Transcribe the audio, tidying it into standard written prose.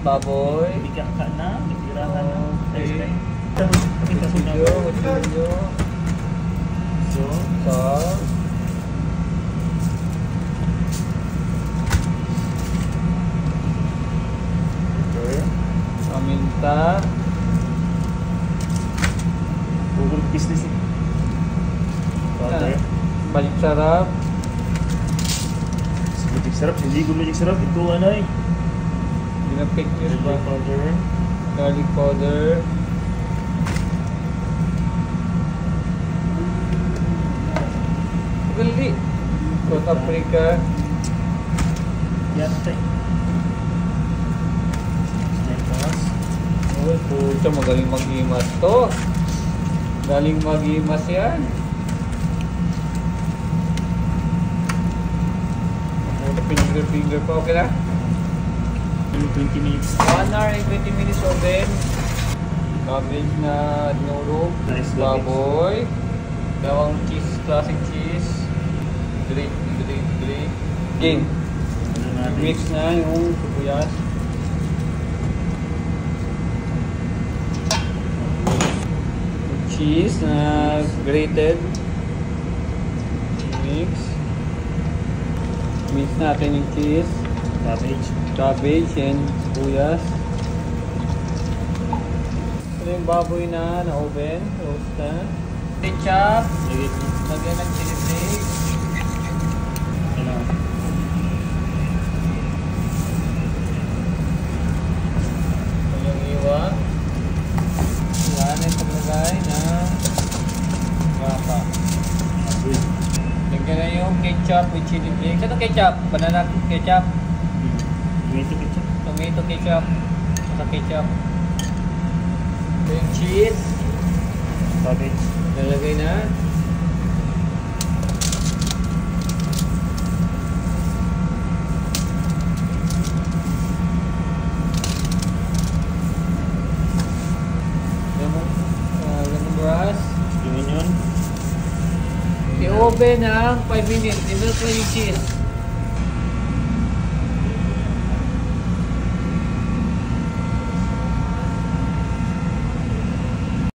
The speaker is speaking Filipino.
baboy. Bigyan ka na, tirahan na. Okay. Tapos, pakita ko na. Kutsilyo. Salt. Okay. Paminta. Google business eh. Okay. Balik sarap. Magic sarap, hindi ko magic sarap. Ito ano eh. Ginapik nyo ba? Garlic powder. Garlic powder. Gali. South Africa. Yan tayo. Tapos, Uy, puta, magaling mag-imas to. Galing mag-imas yan. Finger pa, okay na? 20 minutes. 1 hour and 20 minutes oven. Cabbage na dinurog. Nice Baboy. Dawang cheese, classic cheese. Grate. Game. Mix na yung sibuyas. Cheese na grated. Mix natin yung cheese. Cabbage and sibuyas. Ito yung baboy na oven. Roast na. Ketchup. Lagyan ng chili flakes. Yung iwa. Yan yung paglagay ng baka. Lagyan na yung ketchup with chili flakes. Ito ketchup? Banana ketchup? Tomato ketchup. Saka ketchup. Ito yung cheese. Cabbage. Nalagay na. Lemongrass. Yung onion. I-oven ng 5 minutes. I-melt na yung cheese.